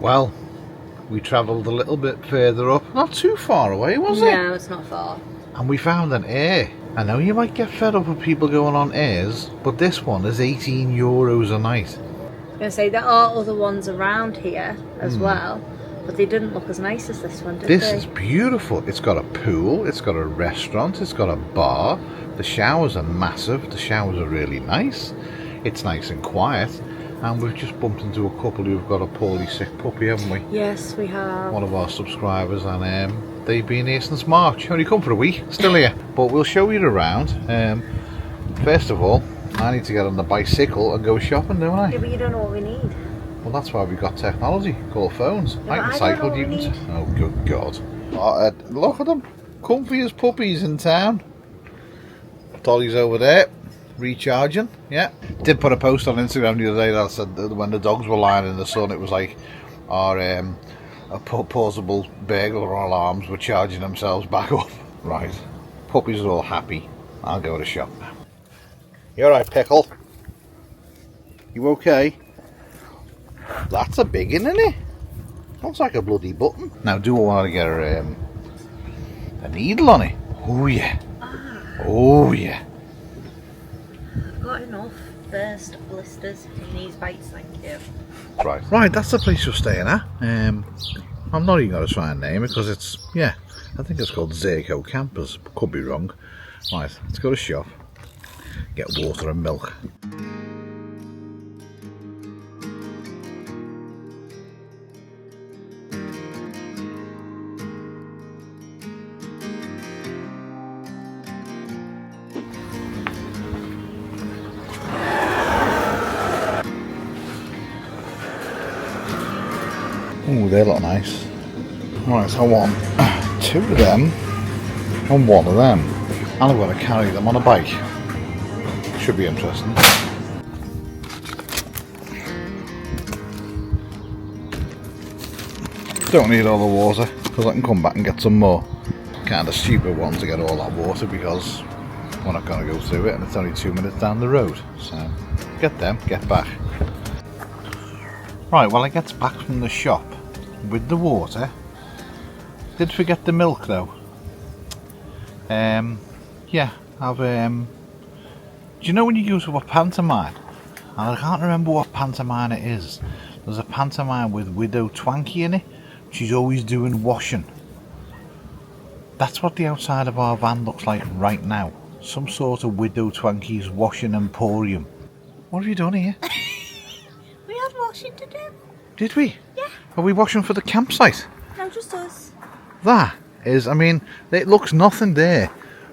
Well, we travelled a little bit further up, not too far away, was it? No, it's not far. And we found an aire. I know you might get fed up with people going on airs, but this one is €18 a night. I was going to say, there are other ones around here as well, but they didn't look as nice as this one, did they? This is beautiful. It's got a pool, it's got a restaurant, it's got a bar. The showers are massive, the showers are really nice. It's nice and quiet. And we've just bumped into a couple who've got a poorly sick puppy, haven't we? Yes, we have. One of our subscribers, and they've been here since March. Only come for a week, still here. But we'll show you around. First of all, I need to get on the bicycle and go shopping, don't I? Yeah, but you don't know what we need. Well, that's why we've got technology called phones. Yeah, I can I cycle, don't you know what can. Oh, good God. Look at them. Comfy as puppies in town. Dolly's over there. Recharging, yeah. Did put a post on Instagram the other day that said that when the dogs were lying in the sun, it was like our plausible burglar alarms were charging themselves back up. Right, puppies are all happy. I'll go to the shop now. You alright, Pickle? You okay? That's a big one, isn't it? Looks like a bloody button. Now, do I want to get a needle on it? Oh yeah. Oh yeah. Got enough burst blisters in these bites, thank you. Right, that's the place you're staying at. I'm not even going to try and name it because it's, yeah, I think it's called Zirco Campers. Could be wrong. Right, let's go to shop, get water and milk. Oh, they look nice. Right, I want 2 of them and 1 of them. And I'm going to carry them on a bike. Should be interesting. Don't need all the water because I can come back and get some more. Kind of stupid one to get all that water because we're not going to go through it and it's only 2 minutes down the road. So get them, get back. Right, well I get back from the shop with the water. Did forget the milk though. Yeah, I've do you know when you go to a pantomime? And I can't remember what pantomime it is. There's a pantomime with Widow Twanky in it. She's always doing washing. That's what the outside of our van looks like right now. Some sort of Widow Twanky's washing emporium. What have you done here? We had washing to do. Did we? Yeah. Are we washing for the campsite? No, just us. That is, I mean, it looks nothing there,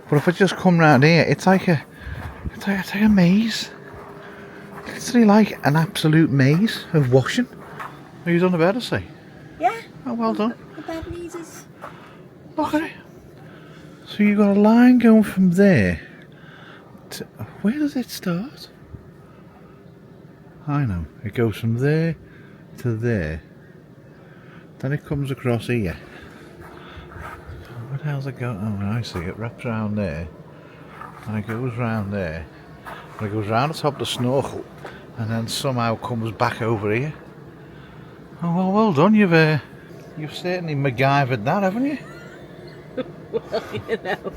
but if I just come round here, it's like a maze. It's literally like an absolute maze of washing. Are you done the bed, I say? Yeah. Oh, well done. The bed needs us. Look at it. So you've got a line going from there to, where does it start? I know, it goes from there to there. Then it comes across here. Where the hell's it going? Oh, I see. It wraps around there. And it goes round there. And it goes round the top of the snorkel. And then somehow comes back over here. Oh, well done. You've certainly MacGyvered that, haven't you? Well, you know.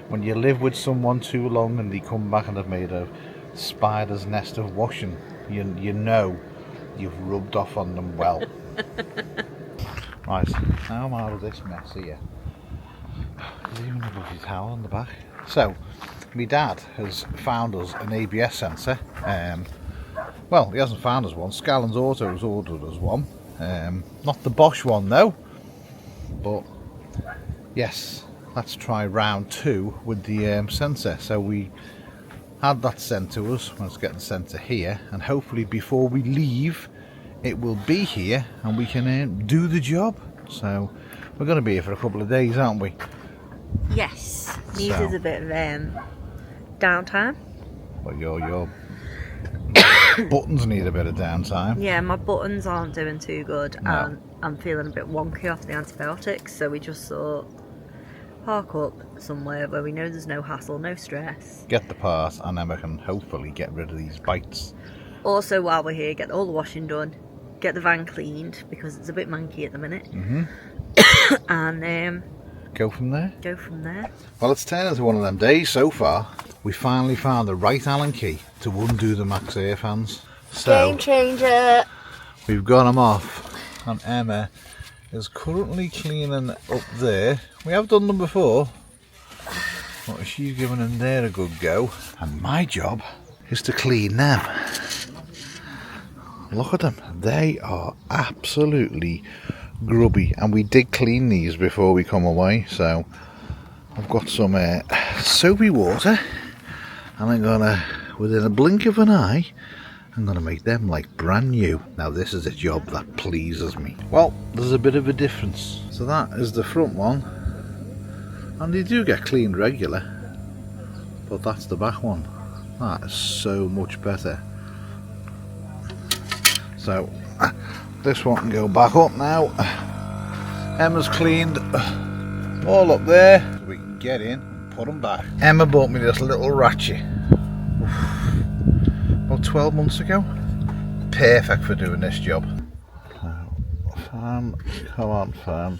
When you live with someone too long and they come back and have made a spider's nest of washing, you know you've rubbed off on them well. Right, now I'm out of this mess here. There's even a bloody towel on the back. So, my dad has found us an ABS sensor. Well, he hasn't found us one. Scallon's Auto has ordered us one. Not the Bosch one though. But yes, let's try round 2 with the sensor. So we had that sent to us. Let's get the sensor here, and hopefully before we leave it will be here and we can do the job. So we're going to be here for a couple of days, aren't we? Yes. Needed a bit of downtime. But your buttons need a bit of downtime. Yeah, my buttons aren't doing too good, No. and I'm feeling a bit wonky off the antibiotics, so we just thought, park up somewhere where we know there's no hassle, no stress. Get the part, and then we can hopefully get rid of these bites. Also, while we're here, get all the washing done, get the van cleaned because it's a bit manky at the minute. And go from there. go from there. Well, it's turned into one of them days so far. We finally found the right Allen key to undo the MaxxAir fans. So Game changer. we've got them off, and Emma is currently cleaning up there. We have done them before, but she's giving them there a good go, and my job is to clean them. Look at them, they are absolutely grubby, and we did clean these before we come away. So I've got some soapy water, and I'm gonna, within a blink of an eye, I'm gonna make them like brand new. Now this is a job that pleases me. Well, there's a bit of a difference. So that is the front one, and they do get cleaned regular, but that's the back one. That is so much better. So this one can go back up now. Emma's cleaned all up there, so we can get in and put them back. Emma bought me this little ratchet about 12 months ago. Perfect for doing this job. So, fan, come on fan.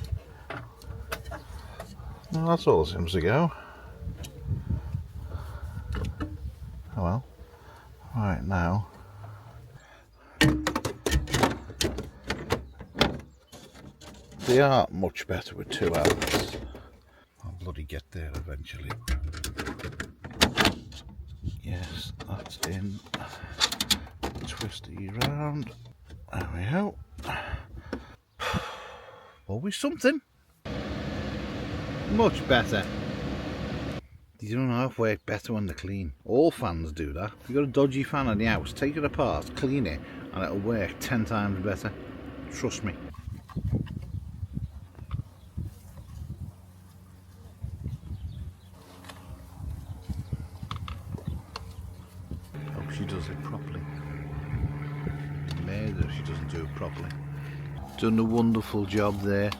Well, that's all it seems to go. Oh well. Right now. They are much better with 2 outlets. I'll bloody get there eventually. Yes, that's in. Twist it around. There we go. Always something. Much better. These don't half work better when they're clean. All fans do that. If you've got a dodgy fan in the house, take it apart, clean it, and it'll work 10 times better. Trust me. Hope she does it properly. Mad if she doesn't do it properly. Done a wonderful job there.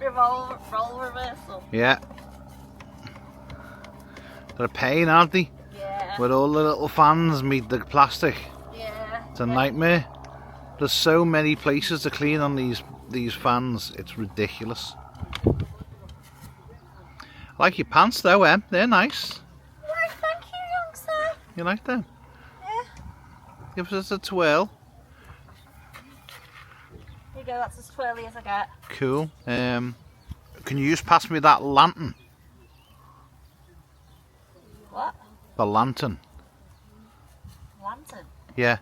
Roll reversal. Yeah. They're a pain, aren't they? Yeah. Where all the little fans meet the plastic. Yeah. It's a nightmare. There's so many places to clean on these fans. It's ridiculous. I like your pants though, Em. They're nice. Right, thank you, youngster. You like them? Yeah. Give us a twirl. Here you go, that's as twirly as I get. Cool. Can you just pass me that lantern? What? The lantern. Lantern? Yeah.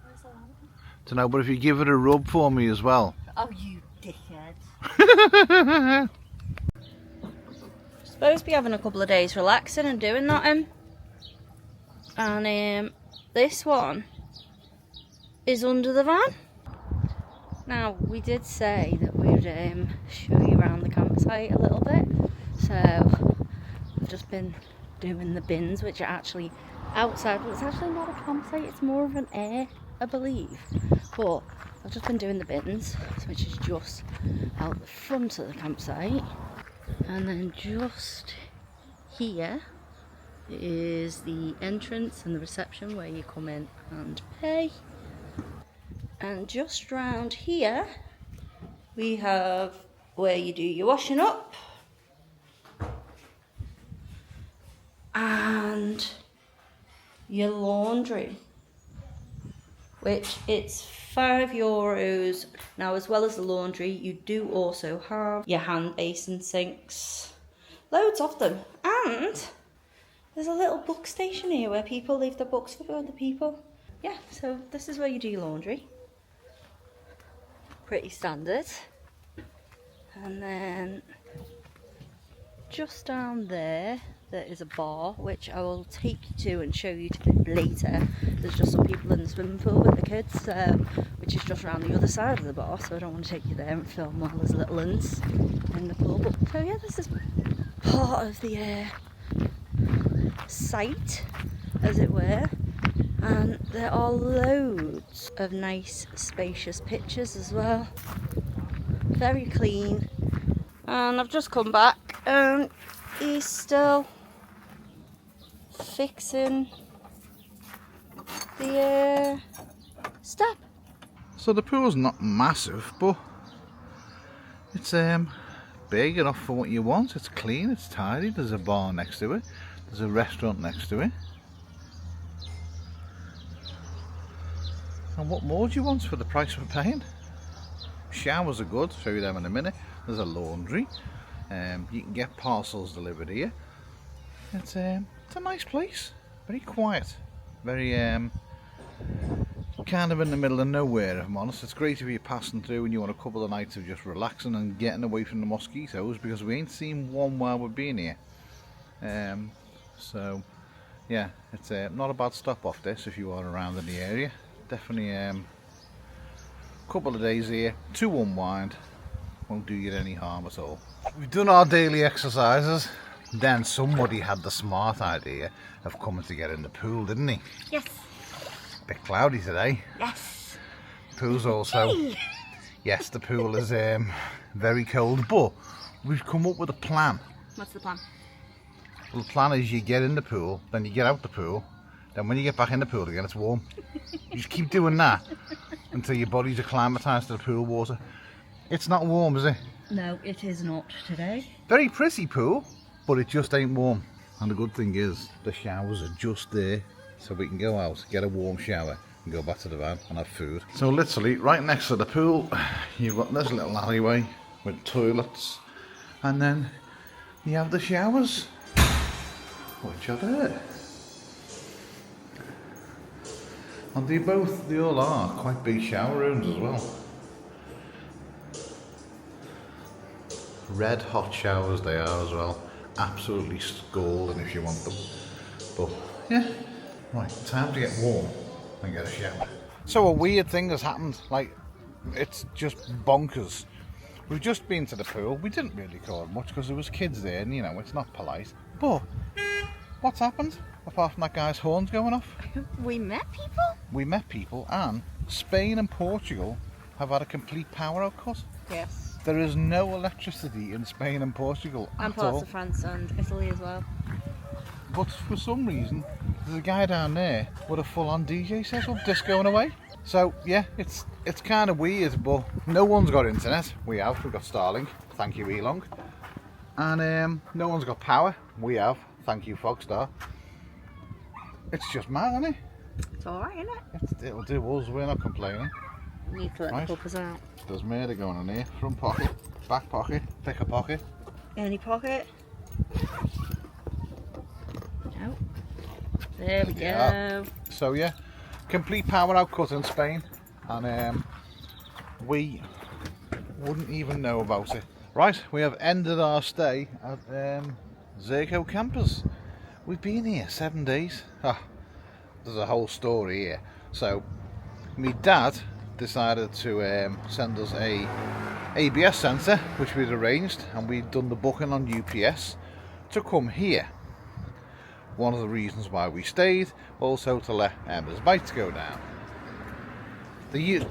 Where's the lantern? Dunno, but if you give it a rub for me as well. Oh, you dickhead. Supposed to be having a couple of days relaxing and doing nothing. And this one is under the van. Now, we did say that we'd show you around the campsite a little bit. So, we've just been doing the bins, which are actually outside. Well, it's actually not a campsite, it's more of an aire, I believe. But I've just been doing the bins, which is just out the front of the campsite. And then just here is the entrance and the reception where you come in and pay. And just round here we have where you do your washing up and your laundry, which it's €5. Now, as well as the laundry, you do also have your hand basin sinks, loads of them, and there's a little book station here where people leave their books for other people. Yeah, so this is where you do your laundry. Pretty standard. And then just down there is a bar, which I will take you to and show you later. There's just some people in the swimming pool with the kids, which is just around the other side of the bar, so I don't want to take you there and film while there's little ones in the pool. But, so yeah, this is part of the site, as it were. And there are loads of nice spacious pictures as well. Very clean. And I've just come back and he's still fixing the step. So the pool's not massive, but it's big enough for what you want. It's clean, it's tidy, there's a bar next to it, there's a restaurant next to it. And what more do you want for the price we're paying? Showers are good, show you them in a minute. There's a laundry, you can get parcels delivered here. It's a nice place, very quiet, very kind of in the middle of nowhere, if I'm honest. It's great if you're passing through and you want a couple of nights of just relaxing and getting away from the mosquitoes, because we ain't seen one while we've been here. So yeah, it's not a bad stop off this if you are around in the area. Definitely a couple of days here to unwind, won't do you any harm at all. We've done our daily exercises, then somebody had the smart idea of coming to get in the pool, didn't he? Yes. Bit cloudy today. Yes. Pool's also, yes, the pool is very cold, but we've come up with a plan. What's the plan? Well, the plan is you get in the pool, then you get out the pool, then when you get back in the pool again it's warm. You just keep doing that until your body's acclimatised to the pool water. It's not warm, is it? No, it is not today. Very pretty pool, but it just ain't warm. And the good thing is the showers are just there, so we can go out, get a warm shower and go back to the van and have food. So literally right next to the pool you've got this little alleyway with toilets, and then you have the showers, which are there. And they all are quite big shower rooms as well. Red hot showers they are as well. Absolutely scalding if you want them. But yeah, right, time to get warm and get a shower. So a weird thing has happened, like it's just bonkers. We've just been to the pool. We didn't really record much because there was kids there and you know, it's not polite. But what's happened? Apart from that guy's horns going off. We met people? We met people, and Spain and Portugal have had a complete power outcut. Yes. There is no electricity in Spain and Portugal And at all. parts of France and Italy as well. But for some reason, there's a guy down there with a full-on DJ setup, discoing away. So yeah, it's kind of weird, but no one's got internet. We've got Starlink, thank you Elon. And no one's got power. We have, thank you Fogstar. It's just mad, isn't it? It's alright, isn't it? It'll do us, we're not complaining. We need to let the puppers out. There's murder going on here. Front pocket, back pocket, pick a pocket. Any pocket? No. There we go. So yeah, complete power outcut in Spain, and we wouldn't even know about it. Right, we have ended our stay at Zerko Campers. We've been here 7 days. There's a whole story here. So my dad decided to send us a ABS sensor, which we'd arranged, and we'd done the booking on UPS to come here. One of the reasons why we stayed, also to let Emma's bikes go down. The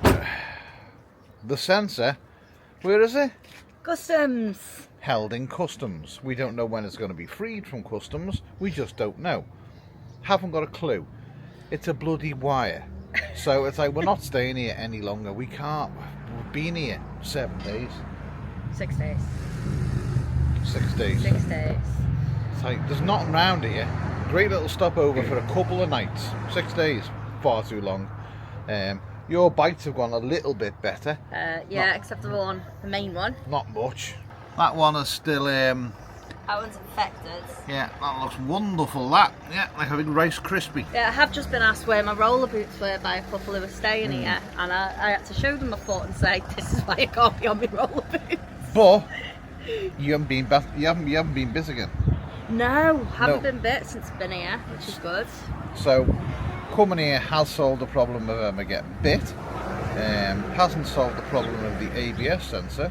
sensor, where is it? Customs. Held in customs. We don't know when it's going to be freed from customs. We just don't know. Haven't got a clue. It's a bloody wire. So it's like we're not staying here any longer. We can't. We've been here 7 days. 6 days. 6 days. 6 days. It's like there's nothing round here. Great little stopover for a couple of nights. 6 days. Far too long. Your bites have gone a little bit better. Yeah, except for the one, the main one. Not much. That one is still That one's infected. yeah, that looks wonderful, that. Yeah, like a big Rice Krispie. Yeah, I have just been asked where my roller boots were by a couple who were staying here, and I had to show them my foot and say, this is why I can't be on my roller boots. But you haven't been bit again. No, haven't been bit since I've been here, which is good. So coming here has solved the problem of Emma getting bit. Hasn't solved the problem of the ABS sensor.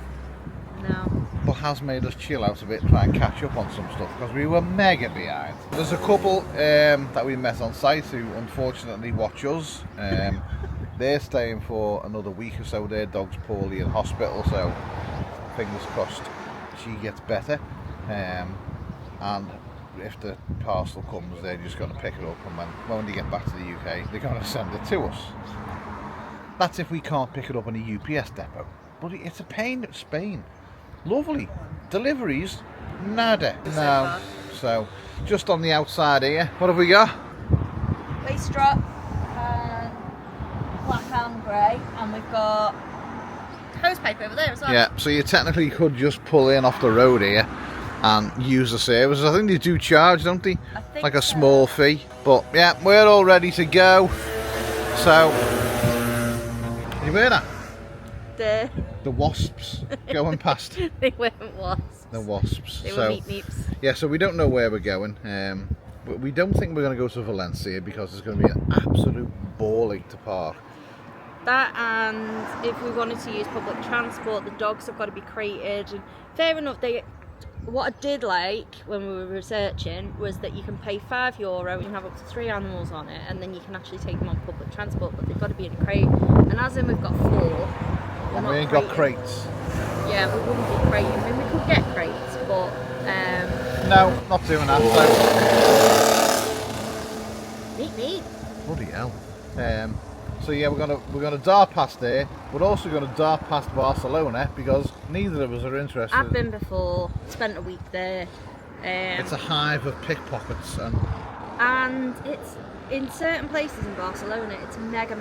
No. But has made us chill out a bit, try and catch up on some stuff, because we were mega behind. There's a couple that we met on site who unfortunately watch us. They're staying for another week or so. Their dog's poorly in hospital, so fingers crossed she gets better. And if the parcel comes, they're just going to pick it up, and when they get back to the UK, they're going to send it to us. That's if we can't pick it up in a UPS depot. But it's a pain at Spain. Lovely. Deliveries, nada. No. So, just on the outside here, what have we got? Waste drop, and black and grey, and we've got hose pipe over there as well. Yeah, so you technically could just pull in off the road here and use the services. I think they do charge, don't they? I think like a so. small fee. But yeah, we're all ready to go. So, you hear that? The wasps going past. They weren't wasps. The wasps. They so, were meeps. Yeah, so we don't know where we're going. But we don't think we're going to go to Valencia because it's going to be an absolute ball ache to park. That, and if we wanted to use public transport, the dogs have got to be crated. And fair enough, what I did like when we were researching was that you can pay €5 and you have up to 3 animals on it, and then you can actually take them on public transport, but they've got to be in a crate. And as in we've got 4, and we ain't got crates. Yeah, we wouldn't be crating. I mean, we could get crates, but no, not doing that. Neat. Bloody hell. So yeah, we're gonna dart past there. We're also gonna dart past Barcelona because neither of us are interested. I've been before, spent a week there. It's a hive of pickpockets, and it's in certain places in Barcelona. It's mega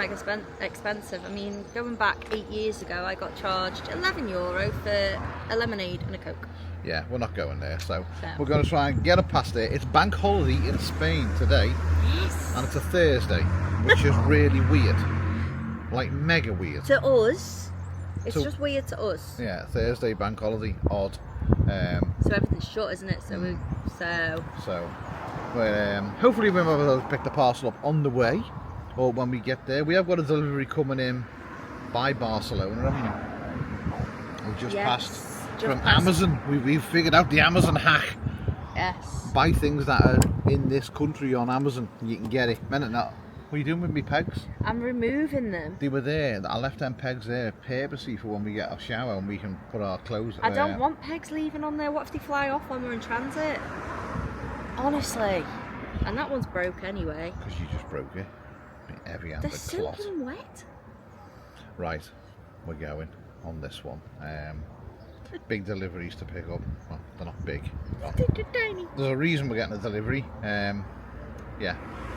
expensive. I mean, going back 8 years ago, I got charged €11 for a lemonade and a Coke. Yeah, we're not going there. So we're going to try and get up past there. It's bank holiday in Spain today. Yes. And it's a Thursday, which is really weird. Like mega weird. To us, it's just weird to us. Yeah, Thursday bank holiday, odd. So everything's shut, isn't it? So hopefully we'll be able to pick the parcel up on the way, or when we get there. We have got a delivery coming in by Barcelona, haven't we? We've just passed from Amazon. We've figured out the Amazon hack. Yes. Buy things that are in this country on Amazon, and you can get it. Minute now. What are you doing with me pegs? I'm removing them. They were there. I left them pegs there purposely for when we get our shower and we can put our clothes. I don't want pegs leaving on there. What if they fly off when we're in transit? Honestly. And that one's broke anyway. Because you just broke it. Heavy-handed They're clot. soaking wet. Right, we're going on this one. Big deliveries to pick up. Well, they're not big. They're tiny. There's a reason we're getting a delivery. Yeah,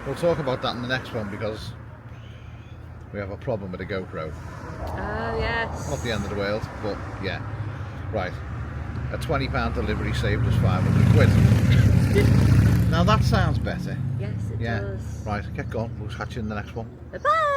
we'll talk about that in the next one because we have a problem with the GoPro. Oh yes. Not the end of the world, but yeah. Right, a £20 delivery saved us £500. Now that sounds better. Yes, it does. Right, get going. We'll catch you in the next one. Bye-bye.